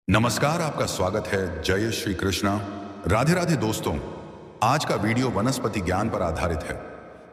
नमस्कार, आपका स्वागत है। जय श्री कृष्णा। राधे राधे दोस्तों। आज का वीडियो वनस्पति ज्ञान पर आधारित है।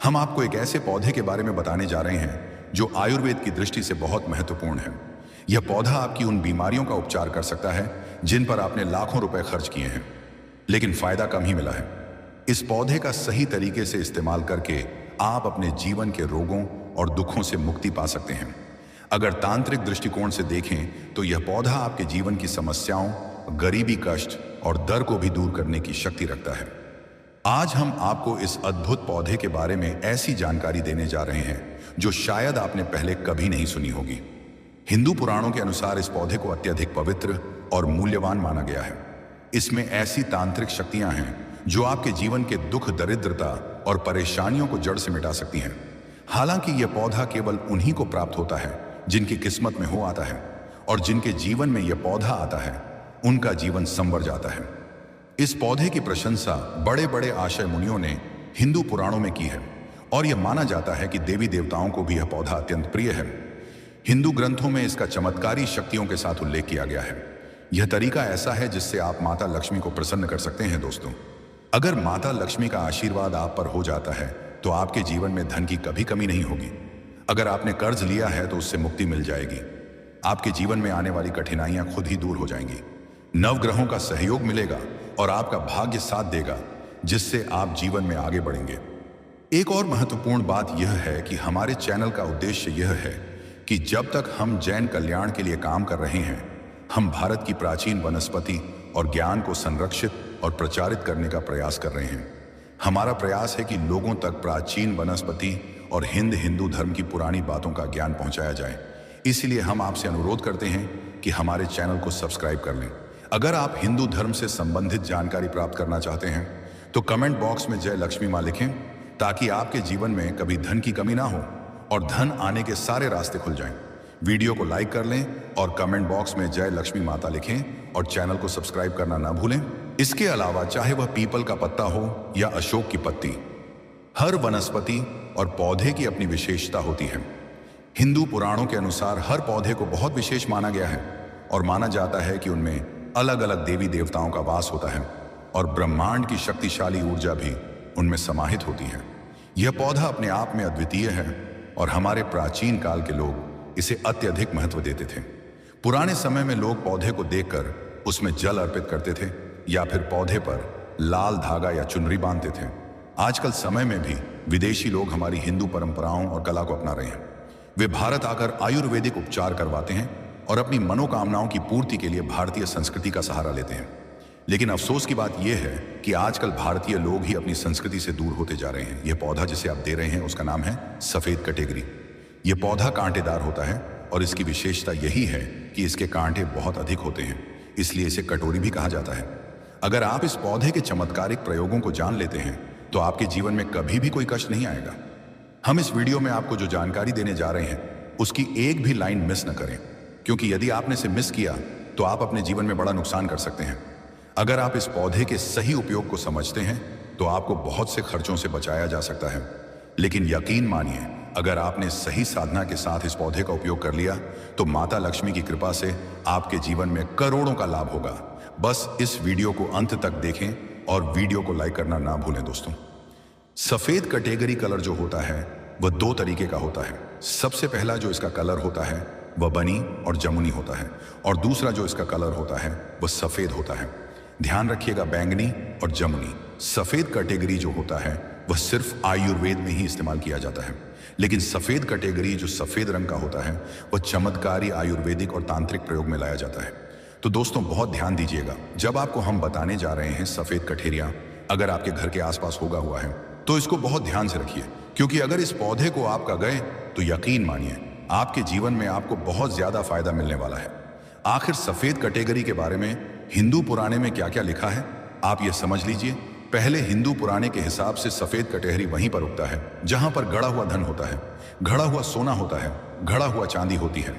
हम आपको एक ऐसे पौधे के बारे में बताने जा रहे हैं जो आयुर्वेद की दृष्टि से बहुत महत्वपूर्ण है। यह पौधा आपकी उन बीमारियों का उपचार कर सकता है जिन पर आपने लाखों रुपए खर्च किए हैं, लेकिन फायदा कम ही मिला है। इस पौधे का सही तरीके से इस्तेमाल करके आप अपने जीवन के रोगों और दुखों से मुक्ति पा सकते हैं। अगर तांत्रिक दृष्टिकोण से देखें तो यह पौधा आपके जीवन की समस्याओं, गरीबी, कष्ट और डर को भी दूर करने की शक्ति रखता है। आज हम आपको इस अद्भुत पौधे के बारे में ऐसी जानकारी देने जा रहे हैं जो शायद आपने पहले कभी नहीं सुनी होगी। हिंदू पुराणों के अनुसार इस पौधे को अत्यधिक पवित्र और मूल्यवान माना गया है। इसमें ऐसी तांत्रिक शक्तियां हैं जो आपके जीवन के दुख, दरिद्रता और परेशानियों को जड़ से मिटा सकती हैं। हालांकि यह पौधा केवल उन्हीं को प्राप्त होता है जिनकी किस्मत में हो आता है, और जिनके जीवन में यह पौधा आता है उनका जीवन संवर जाता है। इस पौधे की प्रशंसा बड़े बड़े आशय मुनियों ने हिंदू पुराणों में की है, और यह माना जाता है कि देवी देवताओं को भी यह पौधा अत्यंत प्रिय है। हिंदू ग्रंथों में इसका चमत्कारी शक्तियों के साथ उल्लेख किया गया है। यह तरीका ऐसा है जिससे आप माता लक्ष्मी को प्रसन्न कर सकते हैं। दोस्तों, अगर माता लक्ष्मी का आशीर्वाद आप पर हो जाता है तो आपके जीवन में धन की कभी कमी नहीं होगी। अगर आपने कर्ज लिया है तो उससे मुक्ति मिल जाएगी। आपके जीवन में आने वाली कठिनाइयां खुद ही दूर हो जाएंगी। नवग्रहों का सहयोग मिलेगा और आपका भाग्य साथ देगा, जिससे आप जीवन में आगे बढ़ेंगे। एक और महत्वपूर्ण बात यह है कि हमारे चैनल का उद्देश्य यह है कि जब तक हम जैन कल्याण के लिए काम कर रहे हैं, हम भारत की प्राचीन वनस्पति और ज्ञान को संरक्षित और प्रचारित करने का प्रयास कर रहे हैं। हमारा प्रयास है कि लोगों तक प्राचीन वनस्पति और हिंदू धर्म की पुरानी बातों का ज्ञान पहुंचाया जाए। इसलिए हम आपसे अनुरोध करते हैं कि हमारे चैनल को सब्सक्राइब कर लें। अगर आप हिंदू धर्म से संबंधित जानकारी प्राप्त करना चाहते हैं तो कमेंट बॉक्स में जय लक्ष्मी मां लिखें, ताकि आपके जीवन में कभी धन की कमी ना हो और धन आने के सारे रास्ते खुल जाएं। वीडियो को लाइक कर लें और कमेंट बॉक्स में जय लक्ष्मी माता लिखें, और चैनल को सब्सक्राइब करना ना भूलें। इसके अलावा चाहे वह पीपल का पत्ता हो या अशोक की पत्ती, हर वनस्पति और पौधे की अपनी विशेषता होती है। हिंदू पुराणों के अनुसार हर पौधे को बहुत विशेष माना गया है, और माना जाता है कि उनमें अलग अलग देवी देवताओं का वास होता है, और ब्रह्मांड की शक्तिशाली ऊर्जा भी उनमें समाहित होती है। यह पौधा अपने आप में अद्वितीय है, और हमारे प्राचीन काल के लोग इसे अत्यधिक महत्व देते थे। पुराने समय में लोग पौधे को देखकर उसमें जल अर्पित करते थे, या फिर पौधे पर लाल धागा या चुनरी बांधते थे। आजकल समय में भी विदेशी लोग हमारी हिंदू परंपराओं और कला को अपना रहे हैं। वे भारत आकर आयुर्वेदिक उपचार करवाते हैं और अपनी मनोकामनाओं की पूर्ति के लिए भारतीय संस्कृति का सहारा लेते हैं। लेकिन अफसोस की बात यह है कि आजकल भारतीय लोग ही अपनी संस्कृति से दूर होते जा रहे हैं। यह पौधा जिसे आप दे रहे हैं उसका नाम है सफेद कटेगरी। यह पौधा कांटेदार होता है, और इसकी विशेषता यही है कि इसके कांटे बहुत अधिक होते हैं, इसलिए इसे कटोरी भी कहा जाता है। अगर आप इस पौधे के चमत्कारिक प्रयोगों को जान लेते हैं तो आपके जीवन में कभी भी कोई कष्ट नहीं आएगा। हम इस वीडियो में आपको जो जानकारी देने जा रहे हैं उसकी एक भी लाइन मिस न करें, क्योंकि यदि आपने इसे मिस किया तो आप अपने जीवन में बड़ा नुकसान कर सकते हैं। अगर आप इस पौधे के सही उपयोग को समझते हैं तो आपको बहुत से खर्चों से बचाया जा सकता है। लेकिन यकीन मानिए, अगर आपने सही साधना के साथ इस पौधे का उपयोग कर लिया तो माता लक्ष्मी की कृपा से आपके जीवन में करोड़ों का लाभ होगा। बस इस वीडियो को अंत तक देखें और वीडियो को लाइक करना ना भूलें। दोस्तों, सफेद कटेगरी कलर जो होता है वह दो तरीके का होता है। सबसे पहला जो इसका कलर होता है वह बनी और जमुनी होता है, और दूसरा जो इसका कलर होता है वह सफेद होता है। ध्यान रखिएगा, बैंगनी और जमुनी। सफेद कटेगरी जो होता है वह सिर्फ आयुर्वेद में ही इस्तेमाल किया जाता है, लेकिन सफेद कटेगरी जो सफेद रंग का होता है वह चमत्कारी आयुर्वेदिक और तांत्रिक प्रयोग में लाया जाता है। तो दोस्तों, बहुत ध्यान दीजिएगा। जब आपको हम बताने जा रहे हैं सफेद कठेरियां, अगर आपके घर के आसपास होगा हुआ है तो इसको बहुत ध्यान से रखिए, क्योंकि अगर इस पौधे को आपका गए तो यकीन मानिए आपके जीवन में आपको बहुत ज्यादा फायदा मिलने वाला है। आखिर सफेद कटेगरी के बारे में हिंदू पुराणे में क्या क्या लिखा है आप ये समझ लीजिए। पहले हिंदू पुराणे के हिसाब से सफेद कटहरी वहीं पर उगता है जहां पर गड़ा हुआ धन होता है, गड़ा हुआ सोना होता है, गड़ा हुआ चांदी होती है।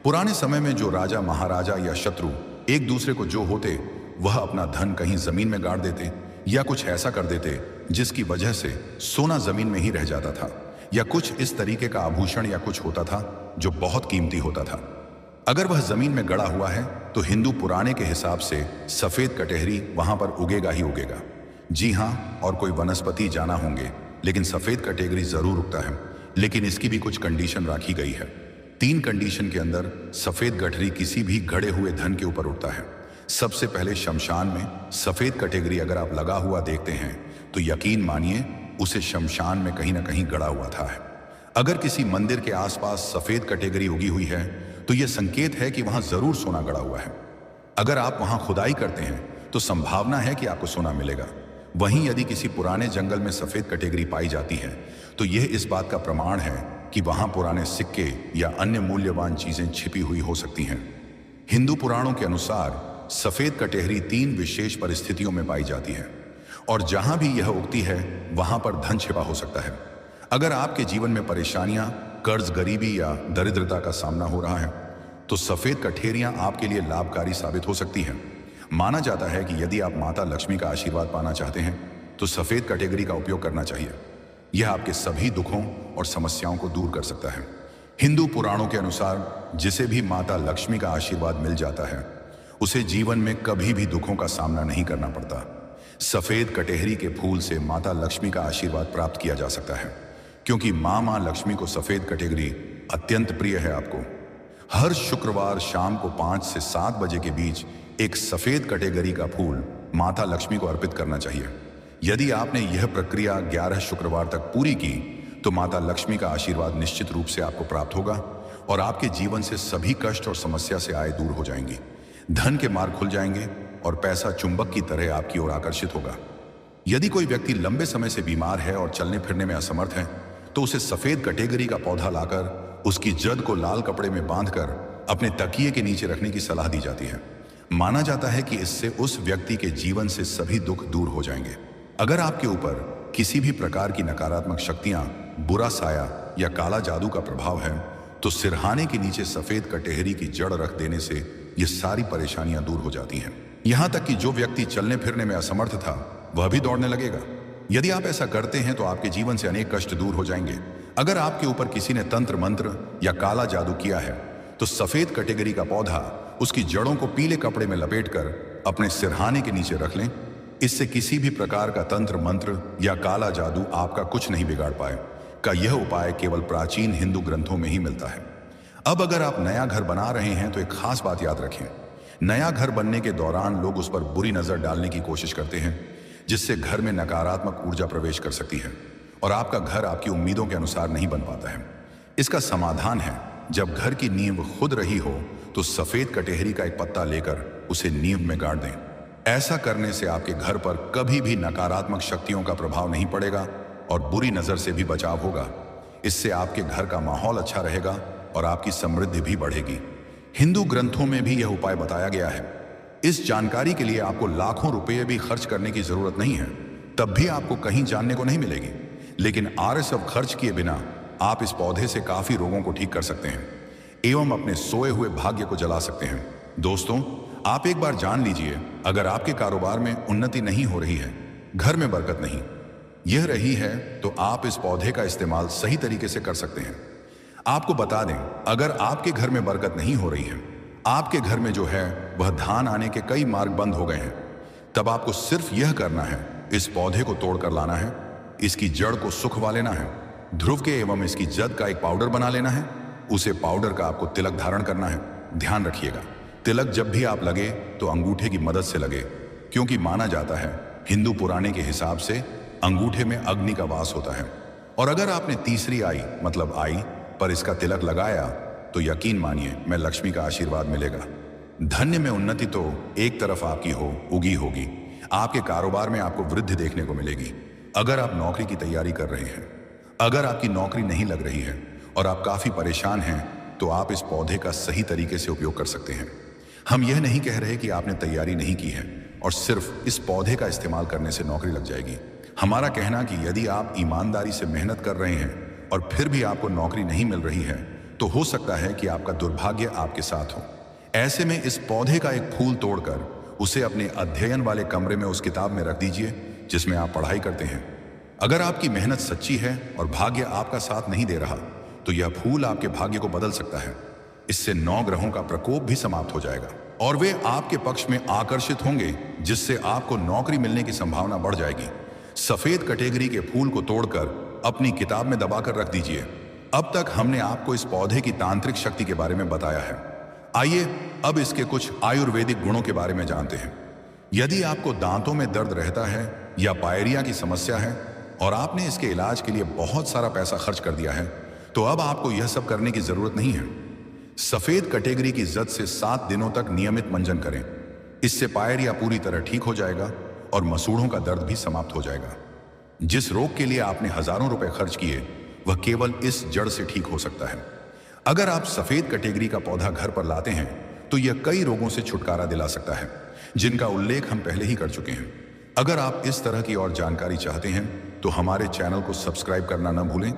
पुराने समय में जो राजा, महाराजा या शत्रु एक दूसरे को जो होते, वह अपना धन कहीं जमीन में गाड़ देते या कुछ ऐसा कर देते जिसकी वजह से सोना जमीन में ही रह जाता था, या कुछ इस तरीके का आभूषण या कुछ होता था जो बहुत कीमती होता था। अगर वह जमीन में गड़ा हुआ है तो हिंदू पुराने के हिसाब से सफेद कटहरी वहां पर उगेगा ही उगेगा। जी हाँ, और कोई वनस्पति जाना होंगे, लेकिन सफेद कटहरी जरूर उगता है। लेकिन इसकी भी कुछ कंडीशन रखी गई है। 3 कंडीशन के अंदर सफेद कटहरी किसी भी गड़े हुए धन के ऊपर उगता है। सबसे पहले शमशान में सफेद कटहरी अगर आप लगा हुआ देखते हैं तो यकीन मानिए उसे शमशान में कहीं ना कहीं गड़ा हुआ था। अगर किसी मंदिर के आसपास सफेद कटहरी उगी हुई है तो यह संकेत है कि वहां जरूर सोना गड़ा हुआ है। अगर आप वहां खुदाई करते हैं तो संभावना है कि आपको सोना मिलेगा। वहीं यदि किसी पुराने जंगल में सफेद कटहरी पाई जाती है तो यह इस बात का प्रमाण है कि वहां पुराने सिक्के या अन्य मूल्यवान चीजें छिपी हुई हो सकती हैं। हिंदू पुराणों के अनुसार सफेद कटहरी 3 विशेष परिस्थितियों में पाई जाती है और जहां भी यह उगती है वहां पर धन छिपा हो सकता है। अगर आपके जीवन में परेशानियां, कर्ज, गरीबी या दरिद्रता का सामना हो रहा है तो सफेद कटहरियां आपके लिए लाभकारी साबित हो सकती हैं। माना जाता है कि यदि आप माता लक्ष्मी का आशीर्वाद पाना चाहते हैं तो सफेद कटहरी का उपयोग करना चाहिए। यह आपके सभी दुखों और समस्याओं को दूर कर सकता है। हिंदू पुराणों के अनुसार जिसे भी माता लक्ष्मी का आशीर्वाद मिल जाता है उसे जीवन में कभी भी दुखों का सामना नहीं करना पड़ता। सफेद कटहरी के फूल से माता लक्ष्मी का आशीर्वाद प्राप्त किया जा सकता है, क्योंकि मां लक्ष्मी को सफेद कटहरी अत्यंत प्रिय है। आपको हर शुक्रवार शाम को 5 से 7 बजे के बीच एक सफेद कटहरी का फूल माता लक्ष्मी को अर्पित करना चाहिए। यदि आपने यह प्रक्रिया 11 शुक्रवार तक पूरी की तो माता लक्ष्मी का आशीर्वाद निश्चित रूप से आपको प्राप्त होगा और आपके जीवन से सभी कष्ट और समस्या से आए दूर हो जाएंगी। धन के मार्ग खुल जाएंगे और पैसा चुंबक की तरह आपकी ओर आकर्षित होगा। यदि कोई व्यक्ति लंबे समय से बीमार है और चलने फिरने में असमर्थ है तो उसे सफेद कटहरी का पौधा लाकर उसकी जड़ को लाल कपड़े में बांधकर अपने तकिए के नीचे रखने की सलाह दी जाती है। माना जाता है कि इससे उस व्यक्ति के जीवन से सभी दुख दूर हो जाएंगे। अगर आपके ऊपर किसी भी प्रकार की नकारात्मक शक्तियां, बुरा साया या काला जादू का प्रभाव है तो सिरहाने के नीचे सफेद कटहरी की जड़ रख देने से ये सारी परेशानियां दूर हो जाती हैं। यहां तक कि जो व्यक्ति चलने फिरने में असमर्थ था वह भी दौड़ने लगेगा। यदि आप ऐसा करते हैं तो आपके जीवन से अनेक कष्ट दूर हो जाएंगे। अगर आपके ऊपर किसी ने तंत्र मंत्र या काला जादू किया है तो सफेद कटहरी का पौधा उसकी जड़ों को पीले कपड़े में लपेटकर अपने सिरहाने के नीचे रख लें। इससे किसी भी प्रकार का तंत्र मंत्र या काला जादू आपका कुछ नहीं बिगाड़ पाए का यह उपाय केवल प्राचीन हिंदू ग्रंथों में ही मिलता है। अब अगर आप नया घर बना रहे हैं तो एक खास बात याद रखें। नया घर बनने के दौरान लोग उस पर बुरी नजर डालने की कोशिश करते हैं, जिससे घर में नकारात्मक ऊर्जा प्रवेश कर सकती है और आपका घर आपकी उम्मीदों के अनुसार नहीं बन पाता है। इसका समाधान है, जब घर की नींव खुद रही हो तो सफेद कटहरी का एक पत्ता लेकर उसे नींव में गाड़ दें। ऐसा करने से आपके घर पर कभी भी नकारात्मक शक्तियों का प्रभाव नहीं पड़ेगा और बुरी नजर से भी बचाव होगा। इससे आपके घर का माहौल अच्छा रहेगा और आपकी समृद्धि भी बढ़ेगी। हिंदू ग्रंथों में भी यह उपाय बताया गया है। इस जानकारी के लिए आपको लाखों रुपये भी खर्च करने की जरूरत नहीं है, तब भी आपको कहीं जानने को नहीं मिलेगी। लेकिन आरएसएफ खर्च किए बिना आप इस पौधे से काफी रोगों को ठीक कर सकते हैं एवं अपने सोए हुए भाग्य को जला सकते हैं। दोस्तों, आप एक बार जान लीजिए, अगर आपके कारोबार में उन्नति नहीं हो रही है, घर में बरकत नहीं यह रही है, तो आप इस पौधे का इस्तेमाल सही तरीके से कर सकते हैं। आपको बता दें, अगर आपके घर में बरकत नहीं हो रही है, आपके घर में जो है वह धान आने के कई मार्ग बंद हो गए हैं, तब आपको सिर्फ यह करना है, इस पौधे को तोड़कर लाना है, इसकी जड़ को सुखवा लेना है, ध्रुव के एवं इसकी जद का एक पाउडर बना लेना है, उसे पाउडर का आपको तिलक धारण करना है। ध्यान रखिएगा, तिलक जब भी आप लगे तो अंगूठे की मदद से लगे, क्योंकि माना जाता है हिंदू पुराने के हिसाब से अंगूठे में अग्नि का वास होता है। और अगर आपने तीसरी आई मतलब आई पर इसका तिलक लगाया तो यकीन मानिए मैं लक्ष्मी का आशीर्वाद मिलेगा। धन्य में उन्नति तो एक तरफ आपकी उगी होगी, आपके कारोबार में आपको वृद्धि देखने को मिलेगी। अगर आप नौकरी की तैयारी कर रहे हैं, अगर आपकी नौकरी नहीं लग रही है और आप काफी परेशान हैं, तो आप इस पौधे का सही तरीके से उपयोग कर सकते हैं। हम यह नहीं कह रहे कि आपने तैयारी नहीं की है और सिर्फ इस पौधे का इस्तेमाल करने से नौकरी लग जाएगी। हमारा कहना कि यदि आप ईमानदारी से मेहनत कर रहे हैं और फिर भी आपको नौकरी नहीं मिल रही है, तो हो सकता है कि आपका दुर्भाग्य आपके साथ हो। ऐसे में इस पौधे का एक फूल तोड़कर उसे अपने अध्ययन वाले कमरे में उस किताब में रख दीजिए जिसमें आप पढ़ाई करते हैं। अगर आपकी मेहनत सच्ची है और भाग्य आपका साथ नहीं दे रहा, तो यह फूल आपके भाग्य को बदल सकता है। इससे 9 ग्रहों का प्रकोप भी समाप्त हो जाएगा। और वे आपके पक्ष में आकर्षित होंगे, जिससे आपको नौकरी मिलने की संभावना बढ़ जाएगी। सफेद कैटेगरी के फूल को तोड़कर अपनी किताब में दबाकर रख दीजिए। अब तक हमने आपको इस पौधे की तांत्रिक शक्ति के बारे में बताया है। आइए अब इसके कुछ आयुर्वेदिक गुणों के बारे में जानते हैं। यदि आपको दांतों में दर्द रहता है या पायरिया की समस्या है और आपने इसके इलाज के लिए बहुत सारा पैसा खर्च कर दिया है, तो अब आपको यह सब करने की जरूरत नहीं है। सफेद कैटेगरी की जद से 7 दिनों तक नियमित मंजन करें। इससे पायरिया पूरी तरह ठीक हो जाएगा और मसूड़ों का दर्द भी समाप्त हो जाएगा। जिस रोग के लिए आपने हजारों रुपए खर्च किए, वह केवल इस जड़ से ठीक हो सकता है। अगर आप सफेद कैटेगरी का पौधा घर पर लाते हैं तो यह कई रोगों से छुटकारा दिला सकता है, जिनका उल्लेख हम पहले ही कर चुके हैं। अगर आप इस तरह की और जानकारी चाहते हैं तो हमारे चैनल को सब्सक्राइब करना न भूलें